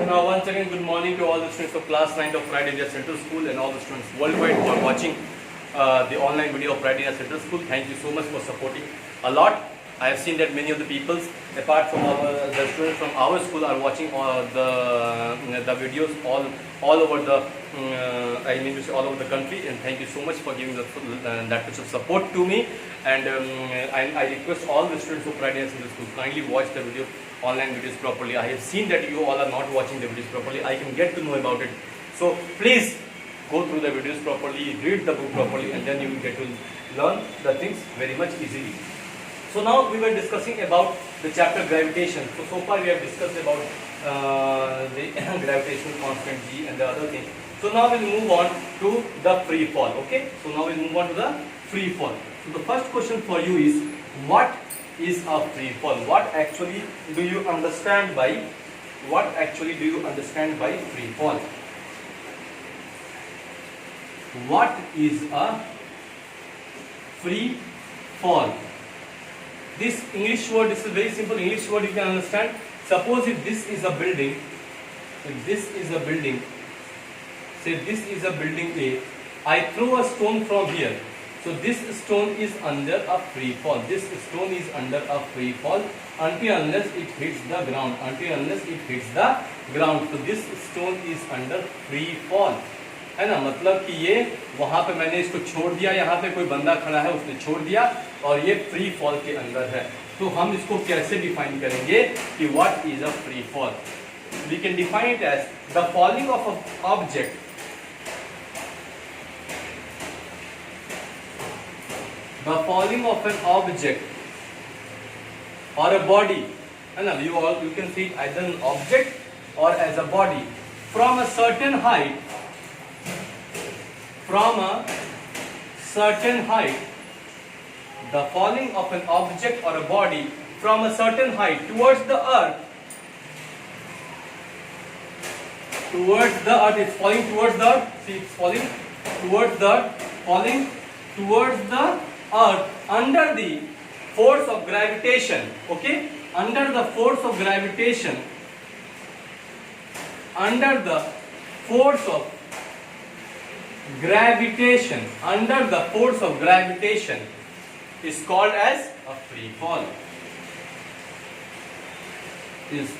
Now once again good morning to all the students of class 9 of Pride India Central School and all the students worldwide who are watching the online video of Pride India Central School. Thank you so much for supporting a lot. I have seen that many of the people apart from the students from our school are watching the videos all over the I mean to say all over the country, and thank you so much for giving that much of support to me. And I request all the students of Pride India Central School kindly watch the video online videos properly. I have seen that you all are not watching the videos properly. I can get to know about it. So please go through the videos properly, read the book properly, and then you will get to learn the things very much easily. So now we were discussing about the chapter gravitation. So far we have discussed about the gravitational constant G and the other things. So now we'll move on to the free fall. Okay. So now we'll move on to the free fall. So the first question for you is, what is a free fall? What actually do you understand by free fall? What is a free fall? This English word, this is a very simple English word you can understand. Suppose if this is a building, say this is a building A, I throw a stone from here. So this stone is under a free fall. This stone is under a free fall until unless it hits the ground. So this stone is under free fall. है ना, मतलब कि ये वहां पे मैंने इसको छोड़ दिया, यहाँ पे कोई बंदा खड़ा है उसने छोड़ दिया और ये फ्री फॉल के अंदर है. तो हम इसको कैसे डिफाइन करेंगे कि what is a free fall? We can define it as the falling of a object or a body, and you can see it either an object or as a body from a certain height. The falling of an object or a body from a certain height towards the earth. It's falling towards the earth. See, it's falling towards the earth under the force of gravitation. Okay, under the force of gravitation is called as a free fall. It's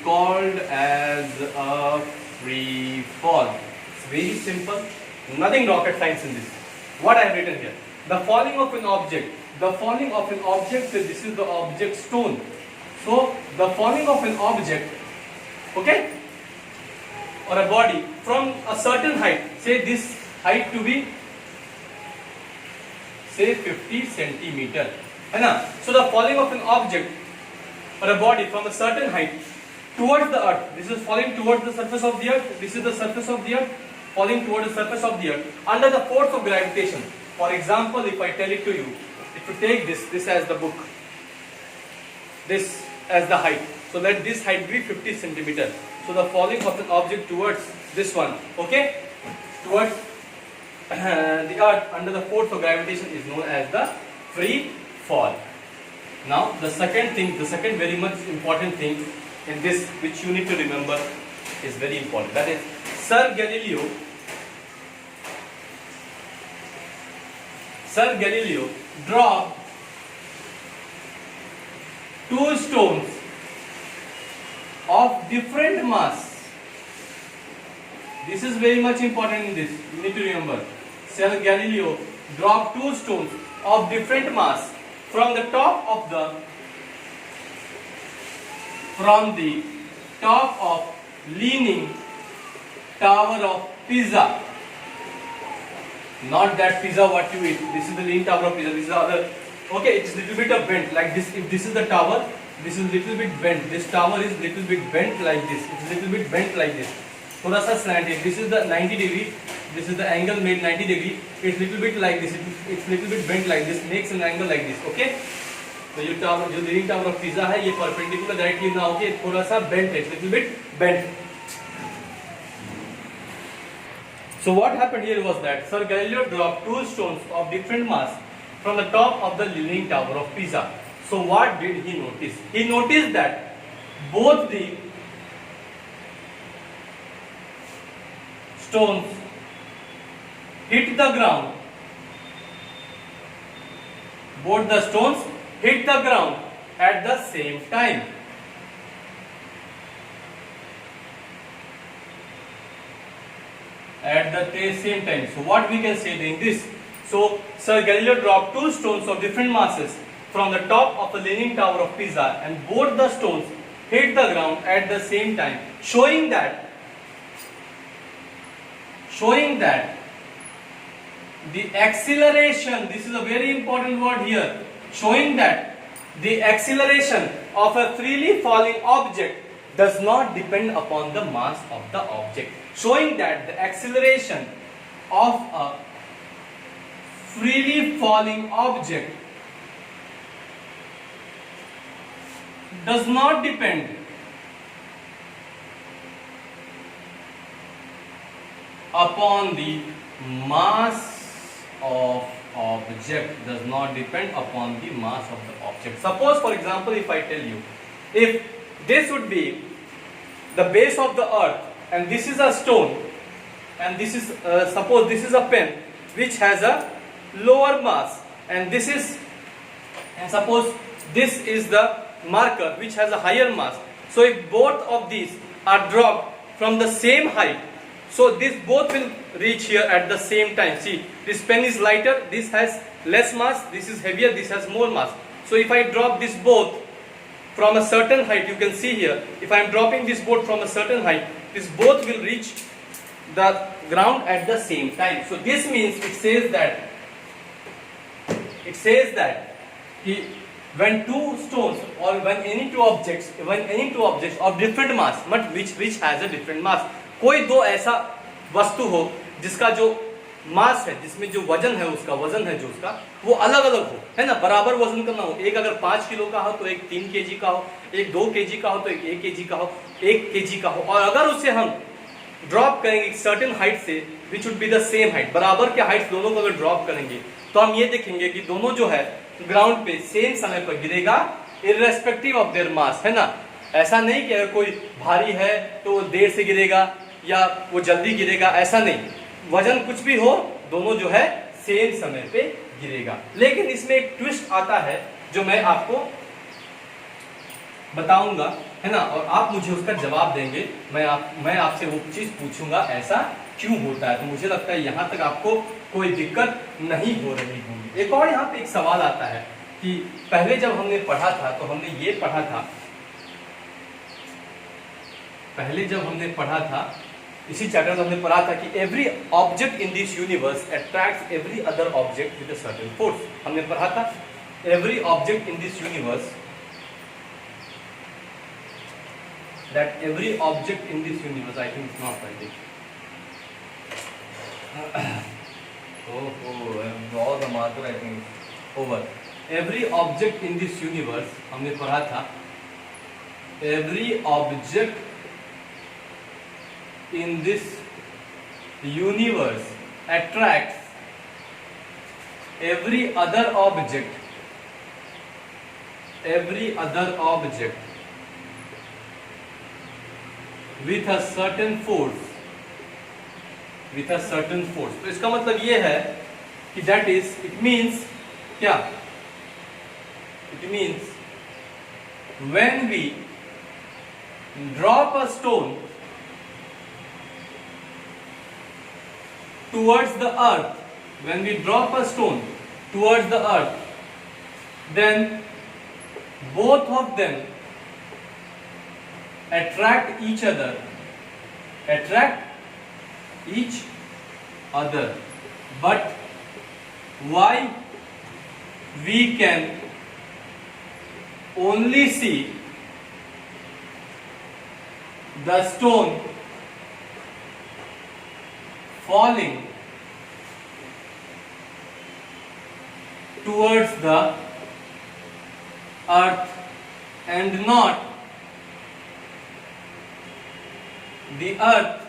very simple, nothing rocket science in this. What I have written here, the falling of an object, this is the object stone. So the falling of an object, okay, or a body from a certain height, say this height to be say 50 centimeter, है ना? So the falling of an object or a body from a certain height towards the earth. This is falling towards the surface of the earth. This is the surface of the earth, falling towards the surface of the earth under the force of gravitation. For example, if I tell it to you, if you take this as the book, this as the height, so let this height be 50 centimeter. So the falling of an object towards this one, okay, towards the earth under the force of gravitation is known as the free fall. Now the second very much important thing in this which you need to remember is very important. That is, Sir Galileo dropped two stones of different mass. This is very much important in this. You need to remember. Sir Galileo dropped two stones of different mass from the top of Leaning Tower of Pisa. Not that pizza what you eat. This is the Leaning Tower of Pisa. This is the other. Okay, it's a little bit of bent like this. If this is the tower, this is little bit bent. This tower is little bit bent like this. It's little bit bent like this. थोड़ा सा slanted. This is the 90 degree. This is the angle made 90 degree. It's little bit like this. It's little bit bent like this. Makes an angle like this. Okay. तो जो leaning tower of pizza है ये perpendicular directly ना होके थोड़ा सा bent है, little bit bent. So what happened here was that Sir Galileo dropped two stones of different mass from the top of the Leaning Tower of Pisa. So what did he notice? He noticed that both the stones hit the ground, both the stones hit the ground at the same time. At the same time. So what we can say in this? So Sir Galileo dropped two stones of different masses from the top of a leaning tower of Pisa, and both the stones hit the ground at the same time, showing that the acceleration, this is a very important word here, showing that the acceleration of a freely falling object does not depend upon the mass of the object. Showing that the acceleration of a freely falling object does not depend upon the mass of object, does not depend upon the mass of the object. Suppose, for example, if I tell you, if this would be the base of the earth, and this is a stone, and this is suppose this is a pen which has a lower mass, and this is, and suppose this is the marker which has a higher mass. So if both of these are dropped from the same height, so this both will reach here at the same time. See, this pen is lighter, this has less mass, this is heavier, this has more mass. So if I drop this both from a certain height, you can see here, if I am dropping this both from a certain height, this both will reach the ground at the same time. So this means it says that when two stones or when any two objects of different mass, but which has a different mass, कोई दो ऐसा वस्तु हो जिसका जो मास है, जिसमें जो वजन है उसका वो अलग अलग हो, है ना, बराबर वजन का ना हो। एक अगर 5 किलो का हो तो एक 3 केजी का हो, एक 2 केजी का हो तो एक 1 केजी का हो, 1 केजी का हो, और अगर उसे हम ड्रॉप करेंगे एक सर्टेन हाइट से, which would be the same height, बराबर के हाइट दोनों को अगर ड्रॉप करेंगे तो हम ये देखेंगे कि दोनों जो है ग्राउंड पे सेम समय पर गिरेगा, इररेस्पेक्टिव ऑफ देयर मास, है ना। ऐसा नहीं कि अगर कोई भारी है तो वो देर से गिरेगा या वो जल्दी गिरेगा, ऐसा नहीं, वजन कुछ भी हो दोनों जो है सेम समय पे गिरेगा। लेकिन इसमें एक ट्विस्ट आता है जो मैं आपको बताऊंगा, है ना, और आप मुझे उसका जवाब देंगे। मैं आपसे वो चीज पूछूंगा ऐसा क्यों होता है, तो मुझे लगता है यहां तक आपको कोई दिक्कत नहीं हो रही होगी। एक और यहाँ पे एक सवाल आता है कि पहले जब हमने पढ़ा था तो हमने ये पढ़ा था, इसी चैप्टर में हमने पढ़ा था कि every object in this universe attracts every other object with a certain force. हमने पढ़ा था every object in this universe, that every object in this universe, I think it's not right. All the marker I think over. Every object in this universe, हमने पढ़ा था, every object in this universe attracts every other object with a certain force, तो इसका मतलब ये है कि that is, it means क्या, it means when we drop a stone towards the earth, then both of them attract each other, but why we can only see the stone falling towards the earth and not the earth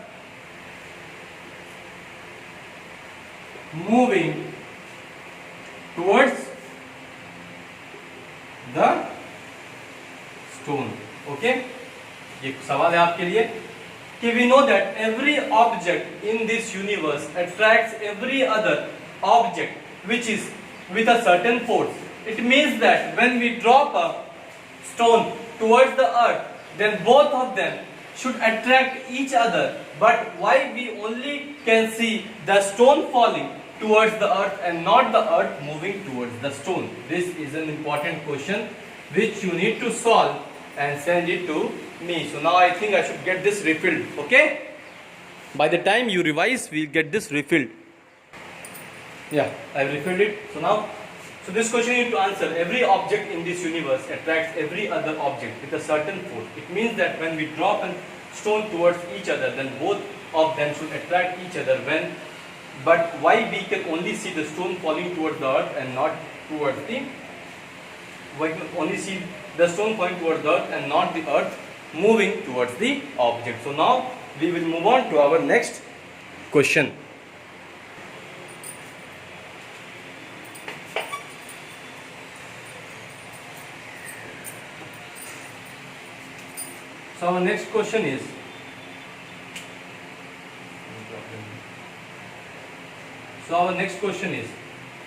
moving towards the stone? Okay, ये सवाल है आपके लिए। कि we know that every object in this universe attracts every other object which is with a certain force. It means that when we drop a stone towards the earth, then both of them should attract each other. But why we only can see the stone falling towards the earth and not the earth moving towards the stone? This is an important question which you need to solve and send it to me. So now I think I should get this refilled. Okay? By the time you revise, we'll get this refilled. Yeah, I've refilled it. So this question you need to answer. Every object in this universe attracts every other object with a certain force. It means that when we drop a stone towards each other, then both of them should attract each other. But why we can only see the stone falling towards the earth and not towards the, we can only see the stone falling towards the earth and not the earth moving towards the object. So now we will move on to our next question. So our next question is,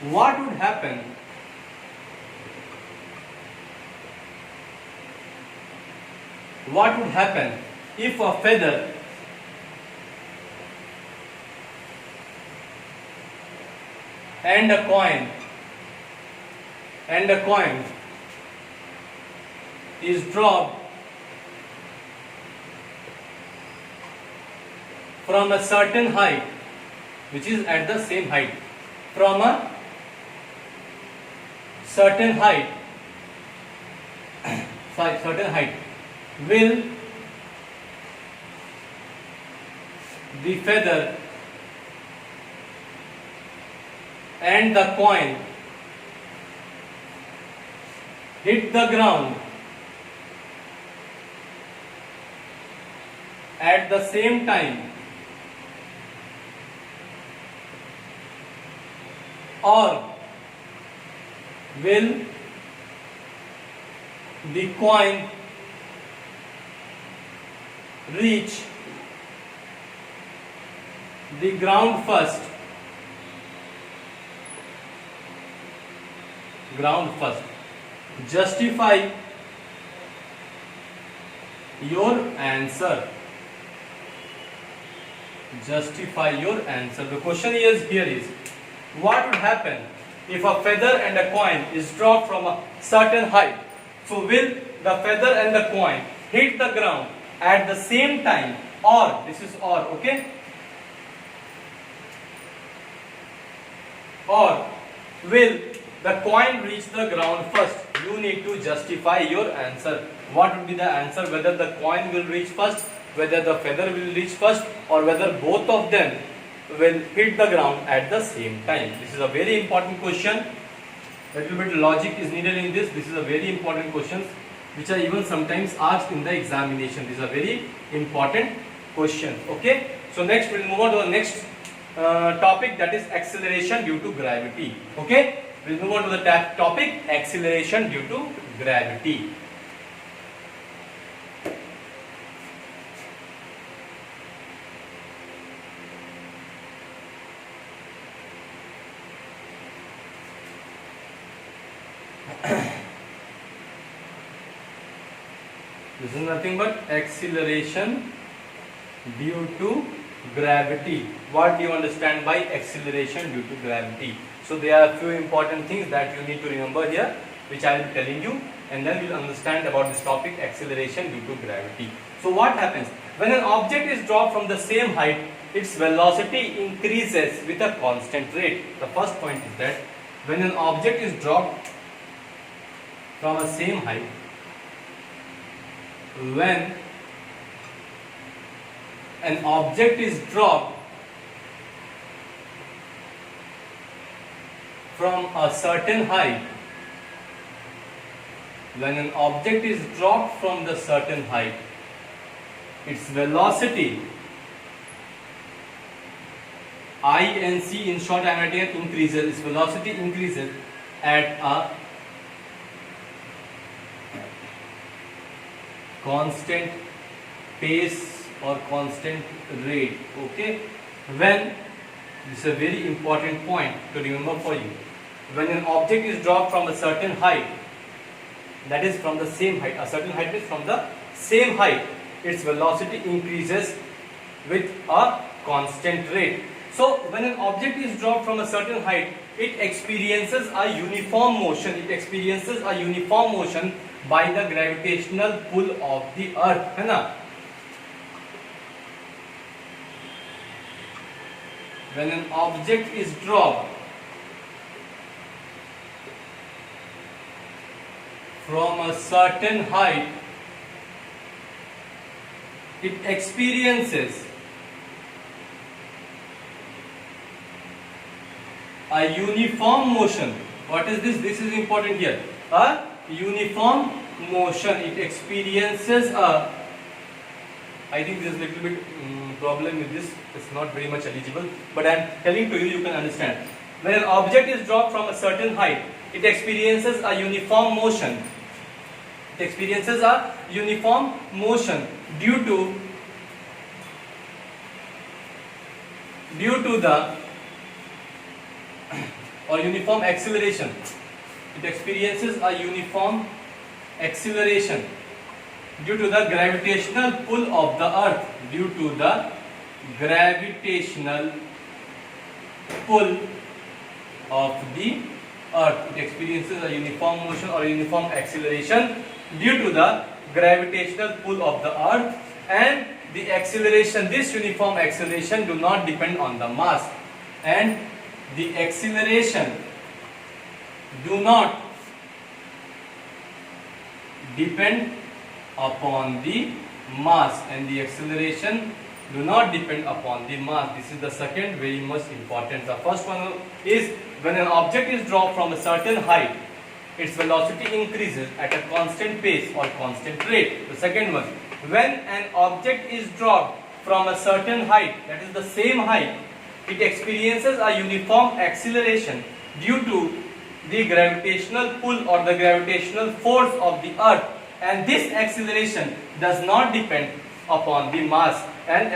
what would happen if a feather and a coin is dropped from a certain height, which is at the same height, from a certain height, will the feather and the coin hit the ground at the same time, or will the coin reach the ground first? Justify your answer. The question here is, what would happen if a feather and a coin is dropped from a certain height? So will the feather and the coin hit the ground at the same time, or, this is or, okay? Or will the coin reach the ground first? You need to justify your answer. What would be the answer? Whether the coin will reach first, whether the feather will reach first, or whether both of them will hit the ground at the same time. This is a very important question. A little bit logic is needed in this. This is a very important question which are even sometimes asked in the examination. These are very important questions. Okay. So next we'll move on to the next topic, that is acceleration due to gravity. Okay. We'll move on to the topic acceleration due to gravity. This is nothing but acceleration due to gravity. What do you understand by acceleration due to gravity? So there are a few important things that you need to remember here, which I will be telling you, and then you will understand about this topic, acceleration due to gravity. So what happens? When an object is dropped from the same height, its velocity increases with a constant rate. The first point is that when an object is dropped from a same height, when an object is dropped from a certain height, its velocity, INC in short I am writing it, increases, its velocity increases at a constant pace or constant rate. Okay, when this is a very important point to remember for you. When an object is dropped from a certain height, that is from the same height, a certain height is from the same height, its velocity increases with a constant rate. So when an object is dropped from a certain height, it experiences a uniform motion. It experiences a uniform motion by the gravitational pull of the earth, है ना? When an object is dropped from a certain height, it experiences a uniform motion. What is this? This is important here. A uniform motion. It experiences a, I think there is a little bit problem with this. It's not very much eligible, but I am telling to you, you can understand. When an object is dropped from a certain height, it experiences a uniform motion. It experiences a uniform motion due to the or uniform acceleration. It experiences a uniform acceleration due to the gravitational pull of the earth. Due to the gravitational pull of the earth, it experiences a uniform motion or uniform acceleration due to the gravitational pull of the earth, and the acceleration, this uniform acceleration, do not depend on the mass, and the acceleration do not depend upon the mass, and the acceleration do not depend upon the mass. This is the second very much important. The first one is when an object is dropped from a certain height, its velocity increases at a constant pace or constant rate. The second one, when an object is dropped from a certain height, that is the same height, it experiences a uniform acceleration due to the gravitational pull or the gravitational force of the earth, and this acceleration does not depend upon the mass, and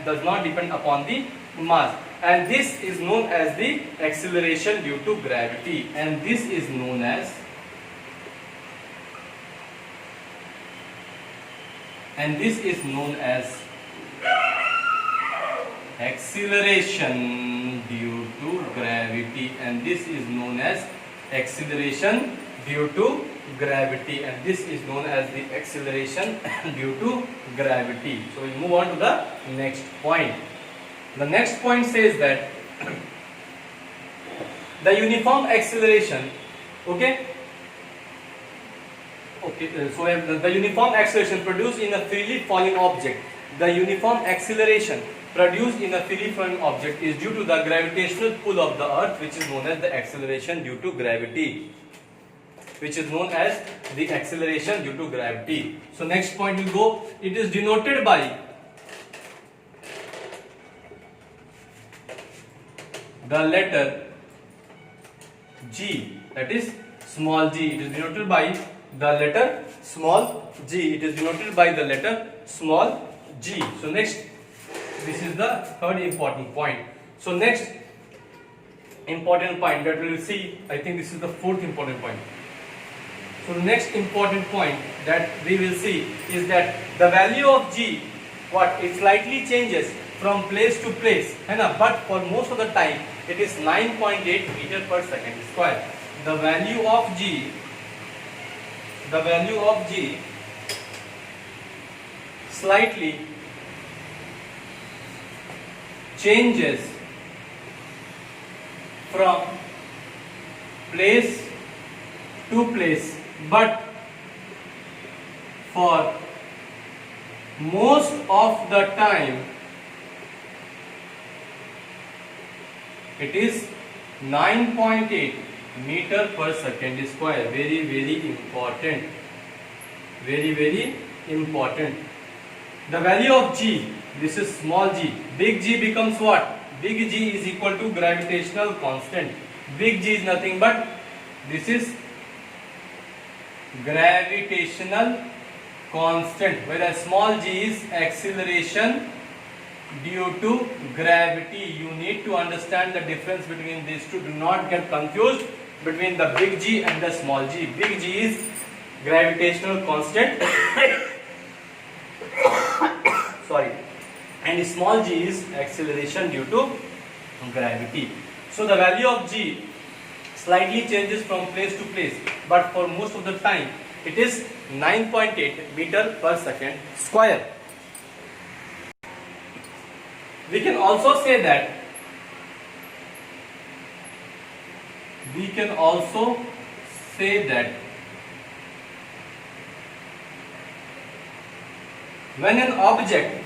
does not depend upon the mass, and this is known as the acceleration due to gravity, and this is known as acceleration due to gravity, and this is known as acceleration due to gravity, and this is known as the acceleration due to gravity. So we move on to the next point. The next point says that the uniform acceleration, so the uniform acceleration produced in a freely falling object, the uniform acceleration produced in a freely falling object is due to the gravitational pull of the earth, which is known as the acceleration due to gravity. So next point will go, it is denoted by the letter G, that is small g. It is denoted by the letter small g. So next, this is the third important point. So next important point that we will see, I think this is the fourth important point. So the next important point that we will see is that the value of g, it slightly changes from place to place, but for most of the time it is 9.8 meter per second square. The value of g slightly changes from place to place, but for most of the time it is 9.8 meter per second square. Very important. Very important. The value of g, this is small g. Big G becomes what? Big G is equal to gravitational constant. Big G is nothing but, this is gravitational constant, whereas small g is acceleration due to gravity. You need to understand the difference between these two. Do not get confused between the big G and the small g. Big G is gravitational constant sorry, and small g is acceleration due to gravity. So the value of g slightly changes from place to place, but for most of the time it is 9.8 meter per second square. We can also say that when an object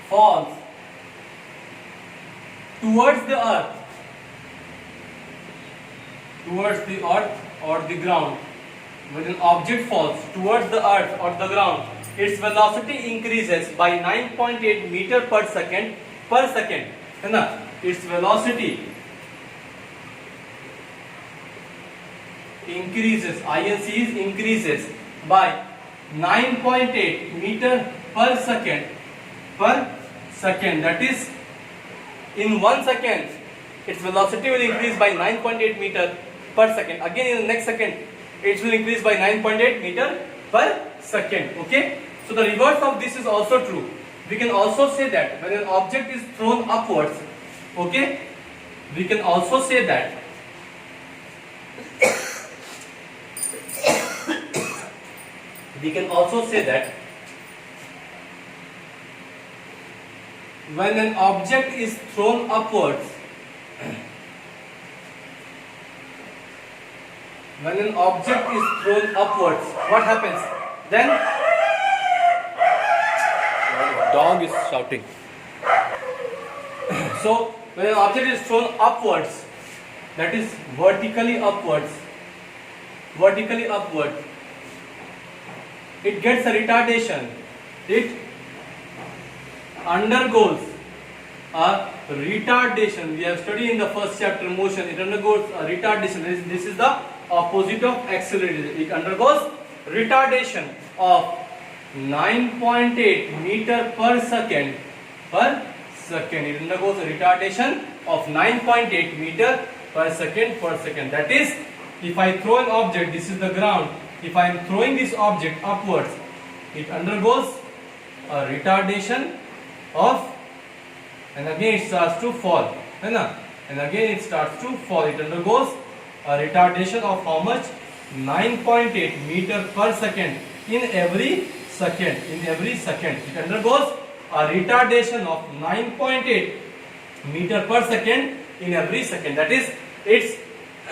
falls towards the earth or the ground, when an object falls towards the earth or the ground, its velocity increases by 9.8 meter per second है ना. Its velocity increases, increases by 9.8 meter per second. That is, in 1 second its velocity will increase by 9.8 meter per second. Again in the next second it will increase by 9.8 meter per second. Okay, so the reverse of this is also true. We can also say that when an object is thrown upwards, okay, we can also say that when an object is thrown upwards, what happens then? Dog is shouting. So when an object is thrown upwards, that is vertically upward, it gets a retardation. It undergoes a retardation. We have studied in the first chapter motion. It undergoes a retardation. This is the opposite of acceleration. It undergoes retardation of 9.8 meter per second. It undergoes a retardation of 9.8 meter per second. That is, if I throw an object, this is the ground. If I am throwing this object upwards, it undergoes a retardation of, and again it starts to fall, and again it starts to fall. It undergoes a retardation of how much? 9.8 meter per second in every second. It undergoes a retardation of 9.8 meter per second in every second. That is, its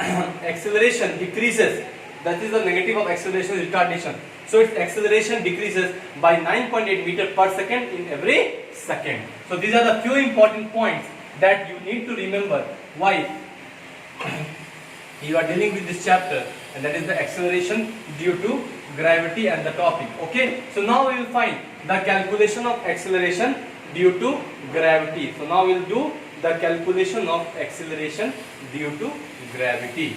acceleration decreases. That is the negative of acceleration, retardation. So its acceleration decreases by 9.8 meter per second in every second. So these are the few important points that you need to remember why you are dealing with this chapter, and that is the acceleration due to gravity and the topic. Okay, so now we will find the calculation of acceleration due to gravity. So now we will do the calculation of acceleration due to gravity.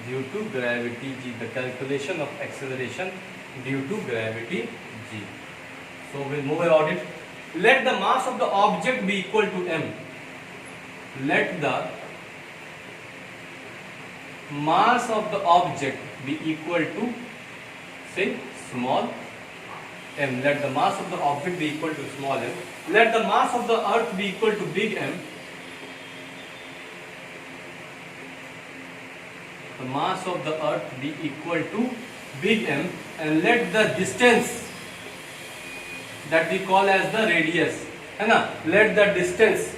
Due to gravity g, the calculation of acceleration due to gravity g. So we'll move about it. Let the mass of the object be equal to m. Let the mass of the object be equal to, say, small m. Let the mass of the object be equal to small m. Let the mass of the earth be equal to big M. The mass of the earth be equal to big M, and let the distance that we call as the radius, let the distance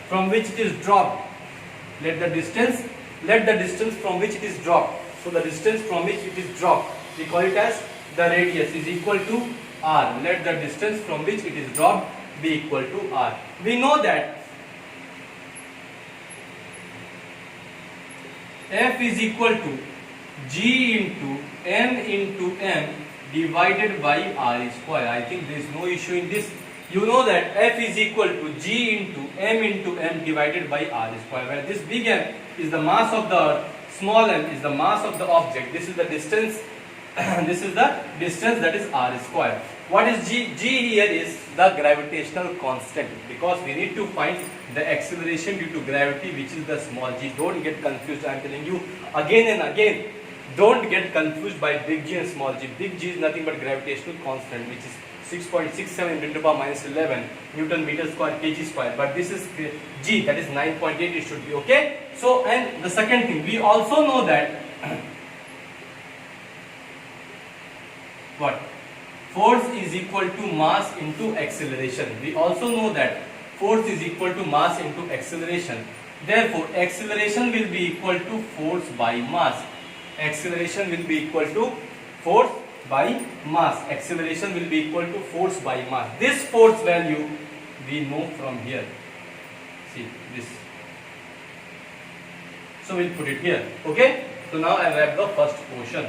from which it is dropped, let the distance from which it is dropped. So the distance from which it is dropped, we call it as the radius, is equal to r. Let the distance from which it is dropped be equal to r. We know that F is equal to G into M into M divided by R square. I think there is no issue in this. You know that F is equal to G into M divided by R square, where this big M is the mass of the earth, small m is the mass of the object. This is the distance. This is the distance, that is R square. What is G? G here is the gravitational constant, because we need to find the acceleration due to gravity, which is the small g. Don't get confused. I am telling you again and again. Don't get confused by big G and small g. Big G is nothing but gravitational constant, which is 6.67 into 10 to the power minus 11 Newton meter square kg square. But this is G, that is 9.8. It should be okay. So, and the second thing, we also know that what? Force is equal to mass into acceleration. We also know that force is equal to mass into acceleration. Therefore, acceleration will be equal to force by mass. Acceleration will be equal to force by mass. Acceleration will be equal to force by mass. This force value we know from here. See this. So we'll put it here. Okay. So now I wrap the first portion.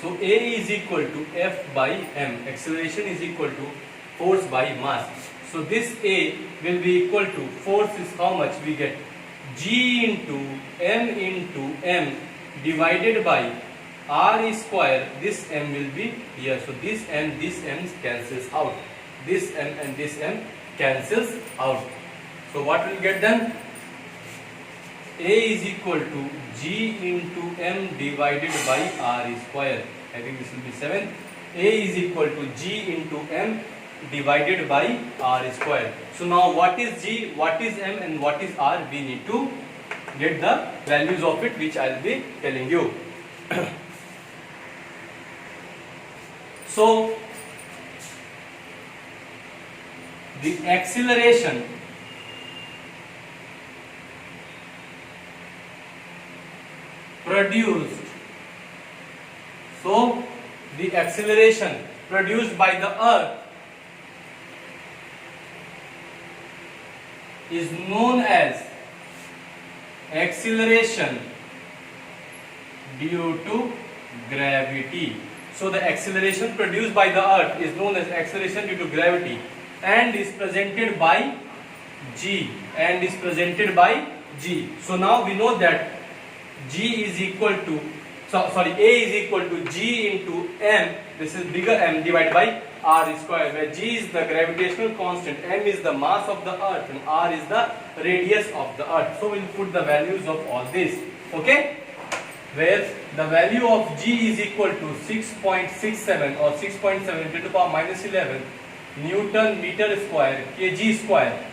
So A is equal to F by M. Acceleration is equal to force by mass. So this A will be equal to, force is how much we get? G into M divided by R square. This M will be here. So this M cancels out. This M and this M cancels out. So what will get then? A is equal to G into M divided by R square. I think this will be 7. A is equal to G into M divided by R square. So now what is G, what is M and what is R? We need to get the values of it, which I will be telling you. So the acceleration produced, so the acceleration produced by the earth is known as acceleration due to gravity. So the acceleration produced by the earth is known as acceleration due to gravity and is presented by G, and is presented by G. So now we know that G is equal to, A is equal to G into M, this is bigger M, divided by R square, where G is the gravitational constant, M is the mass of the earth and R is the radius of the earth. So we'll put the values of all this, okay, where the value of G is equal to 6.67 or 6.7 10 to the power minus 11 Newton meter square kg square.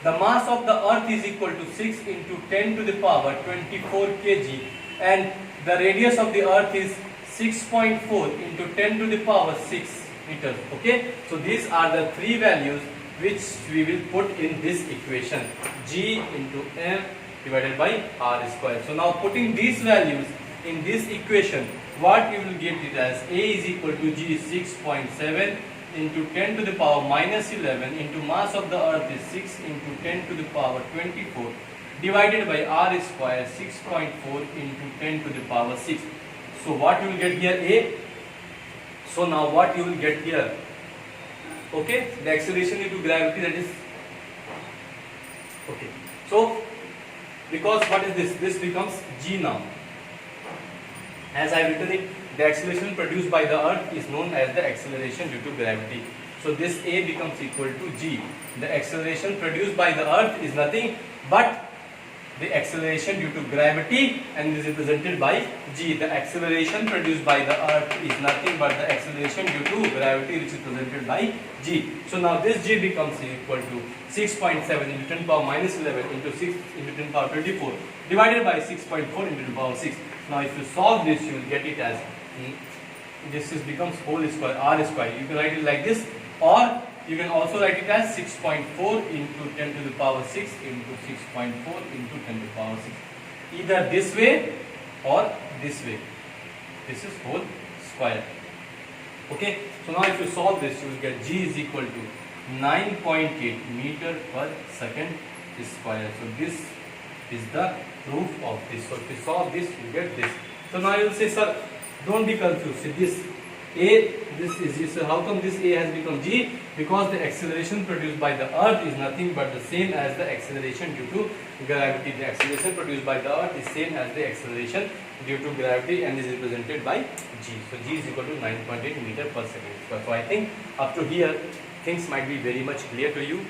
The mass of the earth is equal to 6 into 10 to the power 24 kg, and the radius of the earth is 6.4 into 10 to the power 6 meters. Okay, so these are the three values which we will put in this equation, G into M divided by R square. So now putting these values in this equation, what you will get it as? A is equal to G 6.7 into 10 to the power minus 11 into mass of the earth is 6 into 10 to the power 24 divided by R square 6.4 into 10 to the power 6. So what you will get here? A. So now what you will get here? Okay, the acceleration due to gravity, that is okay. So because what is this? This becomes G now. As I have written it, the acceleration produced by the earth is known as the acceleration due to gravity. So this A becomes equal to G. The acceleration produced by the earth is nothing but the acceleration due to gravity, and is represented by G. The acceleration produced by the earth is nothing but the acceleration due to gravity, which is presented by G. So now this G becomes equal to 6.7 into 10 power minus 11 into 6 into 10 power 24 divided by 6.4 into 10 power 6. Now if you solve this, you will get it as this becomes whole square R square. You can write it like this, or you can also write it as 6.4 into 10 to the power 6 into 6.4 into 10 to the power 6. Either this way or this way. This is whole square. Okay. So now if you solve this, you will get G is equal to 9.8 meter per second square. So this is the proof of this. So if you solve this, you get this. So now you will say, sir, don't be confused. See this A, this is G. So how come this A has become G? Because the acceleration produced by the earth is nothing but the same as the acceleration due to gravity. The acceleration produced by the earth is same as the acceleration due to gravity and is represented by G. So G is equal to 9.8 meter per second square. So I think up to here things might be very much clear to you.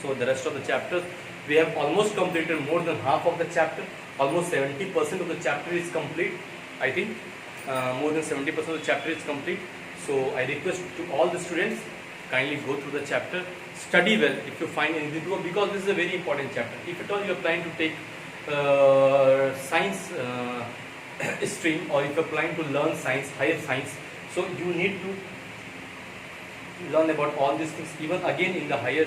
So the rest of the chapters, we have almost completed more than half of the chapter. Almost 70% of the chapter is complete. I think more than 70% of the chapter is complete. So I request to all the students, kindly go through the chapter, study well if you find anything to go, because this is a very important chapter. If at all you are planning to take science stream, or if you are planning to learn science, higher science, so you need to learn about all these things. Even again in the higher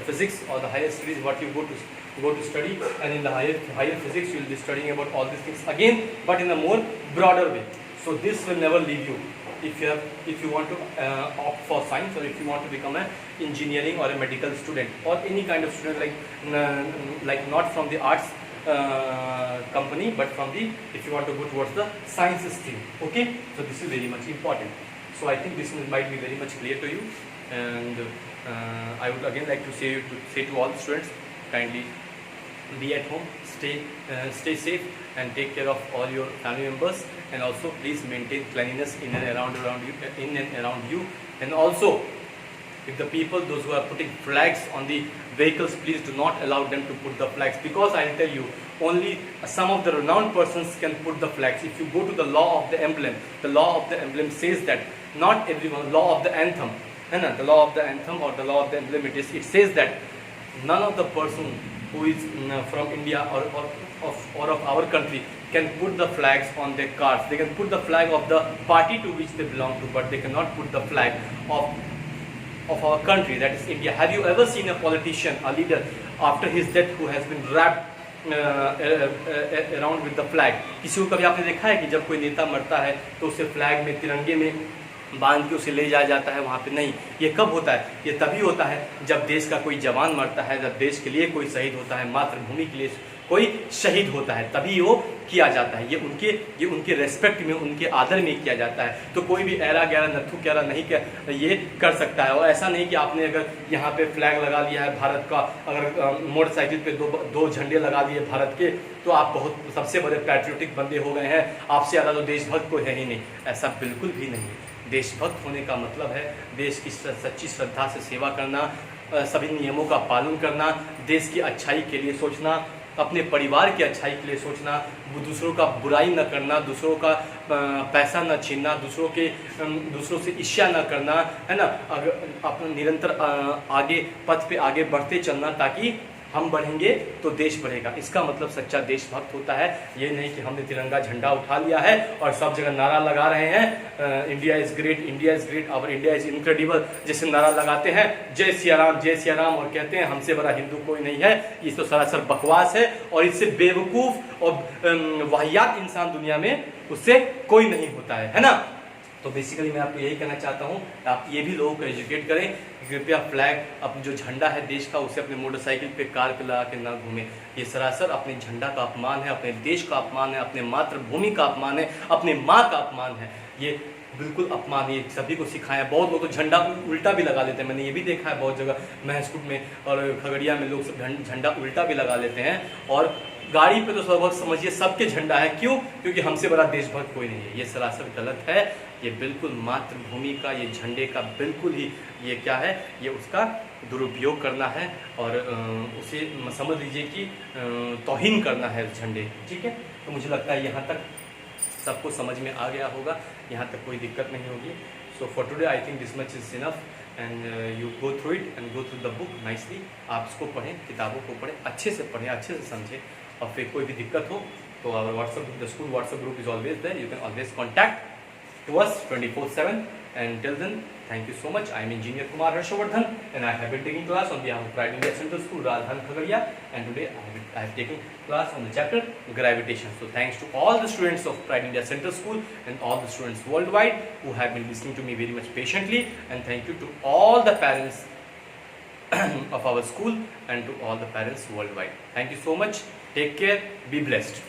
physics or the higher studies, what you go to study, and in the higher physics you will be studying about all these things again, but in a more broader way. So this will never leave you. If you want to opt for science, or if you want to become an engineering or a medical student, or any kind of student like not from the arts company, but from the, if you want to go towards the science stream. Okay, so this is very much important. So I think this might be very much clear to you, and I would again like to say to all the students, kindly be at home, stay safe, and take care of all your family members, and also please maintain cleanliness in and around you, and also if the people, those who are putting flags on the vehicles, please do not allow them to put the flags, because I will tell you, only some of the renowned persons can put the flags. If you go to the law of the emblem says that not everyone, law of the anthem, the law of the anthem or the law of the emblem, it says that none of the person who is from India or of our country can put the flags on their cars. They can put the flag of the party to which they belong to, but they cannot put the flag of our country, that is India. Have you ever seen a politician, a leader, after his death, who has been wrapped around with the flag? किसी को कभी आपने देखा है कि जब कोई नेता मरता है तो उसे फ्लैग में, तिरंगे में बांध के उसे ले जाया जाता है वहाँ पे? नहीं। ये कब होता है? ये तभी होता है जब देश का कोई जवान मरता है, जब देश के लिए कोई शहीद होता है, मातृभूमि के लिए कोई शहीद होता है, तभी वो किया जाता है। ये उनके रेस्पेक्ट में, उनके आदर में किया जाता है। तो कोई भी ऐरा गैरा नथु क्यारा नहीं ये कर सकता है। और ऐसा नहीं कि आपने अगर यहाँ पे फ्लैग लगा लिया है भारत का, अगर मोटरसाइकिल पे दो झंडे लगा दिए भारत के, तो आप बहुत सबसे बड़े पैट्रियोटिक बंदे हो गए हैं, आपसे ज़्यादा तो देशभक्त कोई है ही नहीं। ऐसा बिल्कुल भी नहीं। देशभक्त होने का मतलब है देश की सच्ची श्रद्धा से सेवा करना, सभी नियमों का पालन करना, देश की अच्छाई के लिए सोचना, अपने परिवार की अच्छाई के लिए सोचना, दूसरों का बुराई न करना, दूसरों का पैसा न छीनना, दूसरों से ईर्ष्या न करना, है ना। अगर अपना निरंतर आगे पथ पे आगे बढ़ते चलना, ताकि हम बढ़ेंगे तो देश बढ़ेगा। इसका मतलब सच्चा देशभक्त होता है। ये नहीं कि हमने तिरंगा झंडा उठा लिया है और सब जगह नारा लगा रहे हैं, India is great, India is great, और इंडिया इज इनक्रेडिबल, जैसे नारा लगाते हैं, जय सिया राम, जय सिया राम, और कहते हैं हमसे बड़ा हिंदू कोई नहीं है। ये तो सरासर बकवास है, और इससे बेवकूफ़ और वाहियात इंसान दुनिया में उससे कोई नहीं होता है ना। तो बेसिकली मैं आपको यही कहना चाहता हूँ, आप ये भी लोगों को एजुकेट करें, कृपया फ्लैग, अपना जो झंडा है देश का, उसे अपने मोटरसाइकिल पे, कार पे लगा के ना घूमें। ये सरासर अपने झंडा का अपमान है, अपने देश का अपमान है, अपने मातृभूमि का अपमान है, अपने माँ का अपमान है। ये बिल्कुल अपमान, ये सभी को सिखाया। बहुत लोग तो झंडा उल्टा भी लगा लेते हैं, मैंने ये भी देखा है बहुत जगह, महसूट में और खगड़िया में लोग सब झंडा उल्टा भी लगा लेते हैं, और गाड़ी पे तो सब समझिए सबके झंडा है। क्यों? क्योंकि हमसे बड़ा देशभक्त कोई नहीं है। ये सरासर गलत है। ये बिल्कुल मातृभूमि का, ये झंडे का बिल्कुल ही, ये क्या है, ये उसका दुरुपयोग करना है, और उसे समझ लीजिए कि तौहीन करना है झंडे। ठीक है, तो मुझे लगता है यहाँ तक सबको समझ में आ गया होगा, यहाँ तक कोई दिक्कत नहीं होगी। So for today I think this much is enough, and you go through it and go through the book nicely. आप इसको पढ़ें, किताबों को पढ़ें, अच्छे से पढ़ें, अच्छे से समझें, और फिर कोई भी दिक्कत हो तो our WhatsApp, the school WhatsApp group is always there, you can always contact to us 24/7 And till then, thank you so much. I am Engineer Kumar Harshavardhan, and I have been taking class on behalf of Pride India Central School, Rajdhan Khagaria, and today I have taken class on the chapter Gravitation. So thanks to all the students of Pride India Central School and all the students worldwide who have been listening to me very much patiently, and thank you to all the parents of our school and to all the parents worldwide. Thank you so much. Take care. Be blessed.